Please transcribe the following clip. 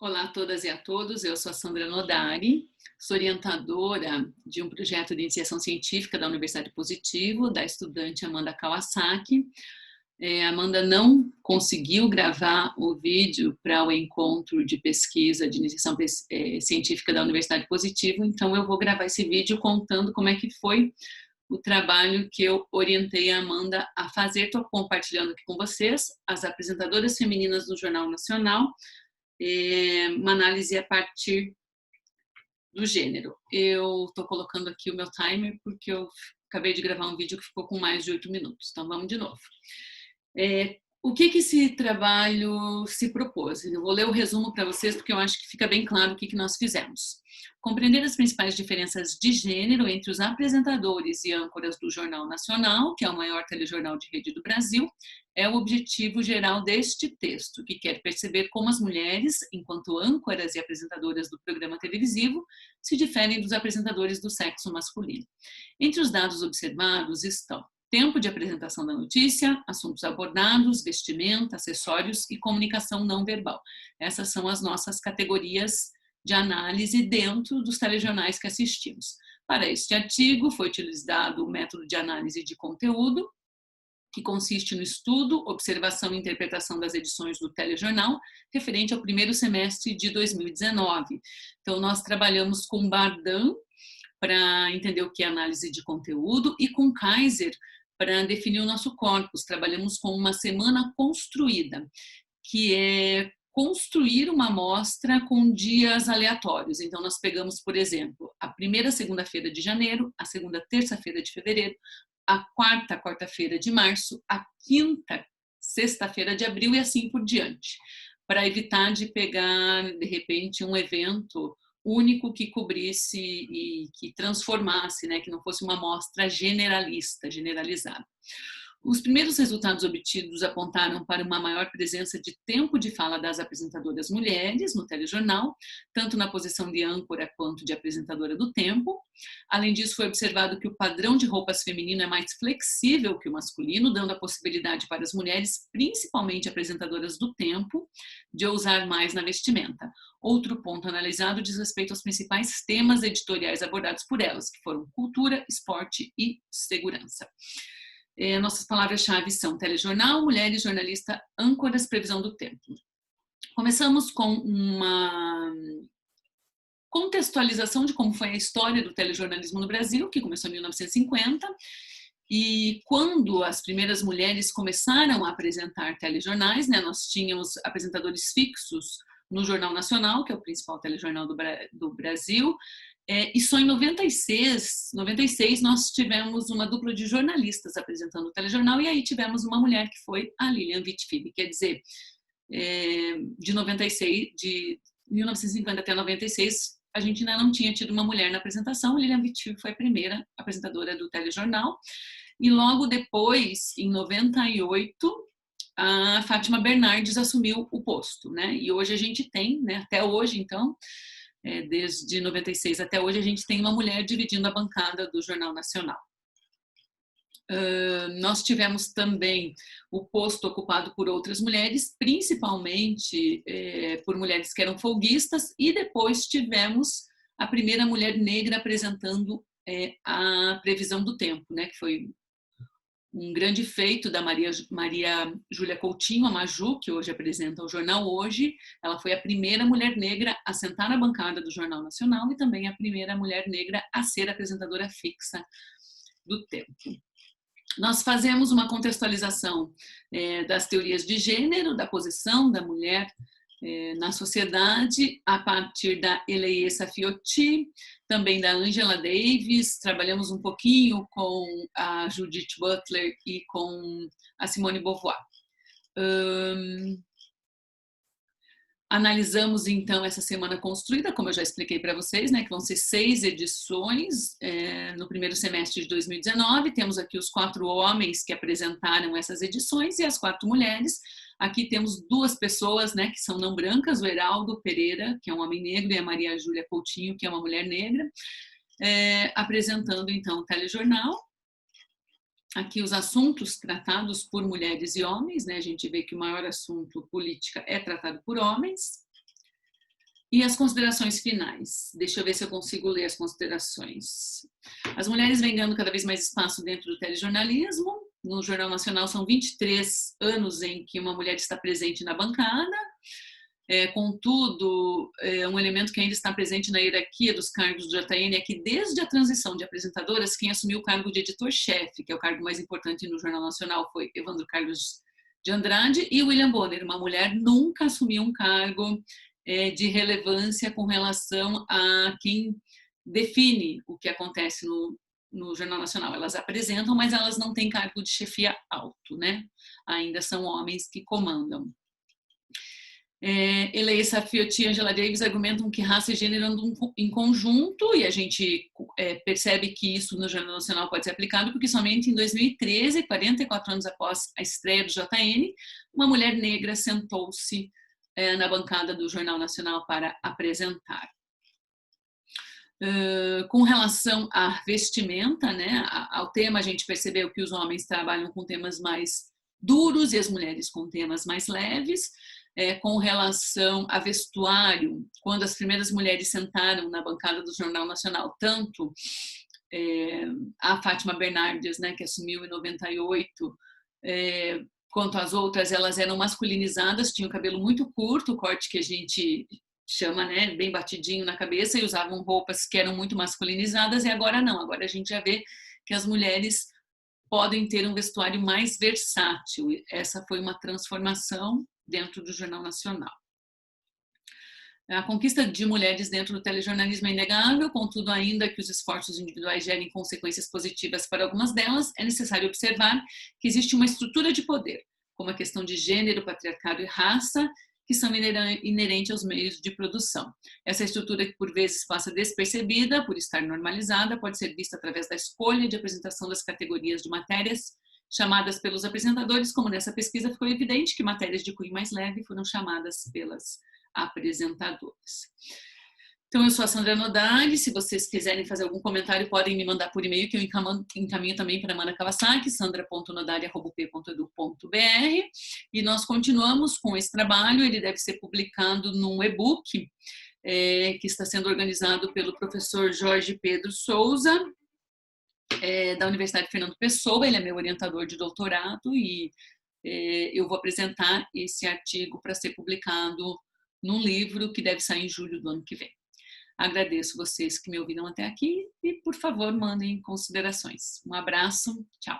Olá a todas e a todos, eu sou a Sandra Nodari, sou orientadora de um projeto de iniciação científica da Universidade Positivo, da estudante Amanda Kawasaki. Amanda não conseguiu gravar o vídeo para o encontro de pesquisa de iniciação científica da Universidade Positivo, então eu vou gravar esse vídeo contando como é que foi o trabalho que eu orientei a Amanda a fazer. Estou compartilhando aqui com vocês as apresentadoras femininas do Jornal Nacional, uma análise a partir do gênero. Eu estou colocando aqui o meu timer porque eu acabei de gravar um vídeo que ficou com mais de 8 minutos, então vamos de novo. O que esse trabalho se propôs? Eu vou ler o resumo para vocês porque eu acho que fica bem claro o que nós fizemos. Compreender as principais diferenças de gênero entre os apresentadores e âncoras do Jornal Nacional, que é o maior telejornal de rede do Brasil, é o objetivo geral deste texto, que quer perceber como as mulheres, enquanto âncoras e apresentadoras do programa televisivo, se diferem dos apresentadores do sexo masculino. Entre os dados observados estão tempo de apresentação da notícia, assuntos abordados, vestimenta, acessórios e comunicação não verbal. Essas são as nossas categorias de análise dentro dos telejornais que assistimos. Para este artigo foi utilizado o método de análise de conteúdo, que consiste no estudo, observação e interpretação das edições do telejornal, referente ao primeiro semestre de 2019. Então, nós trabalhamos com Bardhan para entender o que é análise de conteúdo e com Kaiser para definir o nosso corpus. Trabalhamos com uma semana construída, que é construir uma amostra com dias aleatórios. Então, nós pegamos, por exemplo, a primeira segunda-feira de janeiro, a segunda terça-feira de fevereiro, a quarta quarta-feira de março, a quinta sexta-feira de abril e assim por diante, para evitar de pegar, de repente, um evento único que cobrisse e que transformasse, né, que não fosse uma amostra generalista, generalizada. Os primeiros resultados obtidos apontaram para uma maior presença de tempo de fala das apresentadoras mulheres no telejornal, tanto na posição de âncora quanto de apresentadora do tempo. Além disso, foi observado que o padrão de roupas feminino é mais flexível que o masculino, dando a possibilidade para as mulheres, principalmente apresentadoras do tempo, de ousar mais na vestimenta. Outro ponto analisado diz respeito aos principais temas editoriais abordados por elas, que foram cultura, esporte e segurança. Nossas palavras-chave são telejornal, mulheres, jornalista, âncoras, previsão do tempo. Começamos com uma contextualização de como foi a história do telejornalismo no Brasil, que começou em 1950, e quando as primeiras mulheres começaram a apresentar telejornais, né, nós tínhamos apresentadores fixos no Jornal Nacional, que é o principal telejornal do Brasil, e só em 96 nós tivemos uma dupla de jornalistas apresentando o telejornal, e aí tivemos uma mulher que foi a Lilian Vitfili. Quer dizer, de 1950 até 96, a gente ainda não tinha tido uma mulher na apresentação. A Lilian Vitfili foi a primeira apresentadora do telejornal, e logo depois, em 98, a Fátima Bernardes assumiu o posto, né? E hoje a gente tem, né, até hoje, então, desde 96 até hoje, a gente tem uma mulher dividindo a bancada do Jornal Nacional. Nós tivemos também o posto ocupado por outras mulheres, principalmente por mulheres que eram folguistas, e depois tivemos a primeira mulher negra apresentando a previsão do tempo, né, que foi um grande feito da Maria Júlia Coutinho, a Maju, que hoje apresenta o Jornal Hoje. Ela foi a primeira mulher negra a sentar na bancada do Jornal Nacional e também a primeira mulher negra a ser apresentadora fixa do tempo. Nós fazemos uma contextualização das teorias de gênero, da posição da mulher na sociedade, a partir da Elie Safioti, também da Angela Davis. Trabalhamos um pouquinho com a Judith Butler e com a Simone de Beauvoir. Analisamos, então, essa semana construída, como eu já expliquei para vocês, né, que vão ser 6 edições no primeiro semestre de 2019. Temos aqui os 4 homens que apresentaram essas edições e as 4 mulheres. Aqui temos 2 pessoas, né, que são não brancas, o Heraldo Pereira, que é um homem negro, e a Maria Júlia Coutinho, que é uma mulher negra, apresentando, então, o telejornal. Aqui os assuntos tratados por mulheres e homens, né? A gente vê que o maior assunto política é tratado por homens. E as considerações finais? Deixa eu ver se eu consigo ler as considerações. As mulheres vêm ganhando cada vez mais espaço dentro do telejornalismo. No Jornal Nacional são 23 anos em que uma mulher está presente na bancada. Contudo, um elemento que ainda está presente na hierarquia dos cargos do JN é que desde a transição de apresentadoras, quem assumiu o cargo de editor-chefe, que é o cargo mais importante no Jornal Nacional, foi Evandro Carlos de Andrade, e William Bonner. Uma mulher nunca assumiu um cargo de relevância com relação a quem define o que acontece no Jornal Nacional. Elas apresentam, mas elas não têm cargo de chefia alto, né? Ainda são homens que comandam. Eleia Safiotti e Angela Davis argumentam que raça e gênero andam em conjunto, e a gente percebe que isso no Jornal Nacional pode ser aplicado, porque somente em 2013, 44 anos após a estreia do JN, uma mulher negra sentou-se na bancada do Jornal Nacional para apresentar. Com relação à vestimenta, né, ao tema, a gente percebeu que os homens trabalham com temas mais duros e as mulheres com temas mais leves. Com relação a vestuário, quando as primeiras mulheres sentaram na bancada do Jornal Nacional, tanto a Fátima Bernardes, né, que assumiu em 98, quanto as outras, elas eram masculinizadas, tinham cabelo muito curto, o corte que a gente chama, né, bem batidinho na cabeça, e usavam roupas que eram muito masculinizadas, e agora não, agora a gente já vê que as mulheres podem ter um vestuário mais versátil. Essa foi uma transformação dentro do Jornal Nacional. A conquista de mulheres dentro do telejornalismo é inegável, contudo, ainda que os esforços individuais gerem consequências positivas para algumas delas, é necessário observar que existe uma estrutura de poder, como a questão de gênero, patriarcado e raça, que são inerentes aos meios de produção. Essa estrutura, que por vezes passa despercebida por estar normalizada, pode ser vista através da escolha de apresentação das categorias de matérias chamadas pelos apresentadores, como nessa pesquisa ficou evidente que matérias de cunho mais leve foram chamadas pelas apresentadoras. Então, eu sou a Sandra Nodari. Se vocês quiserem fazer algum comentário, podem me mandar por e-mail, que eu encaminho também para a Amanda Kawasaki, sandra.nodari@up.edu.br. E nós continuamos com esse trabalho. Ele deve ser publicado num e-book que está sendo organizado pelo professor Jorge Pedro Souza, da Universidade Fernando Pessoa. Ele é meu orientador de doutorado e eu vou apresentar esse artigo para ser publicado num livro que deve sair em julho do ano que vem. Agradeço vocês que me ouviram até aqui e, por favor, mandem considerações. Um abraço, tchau.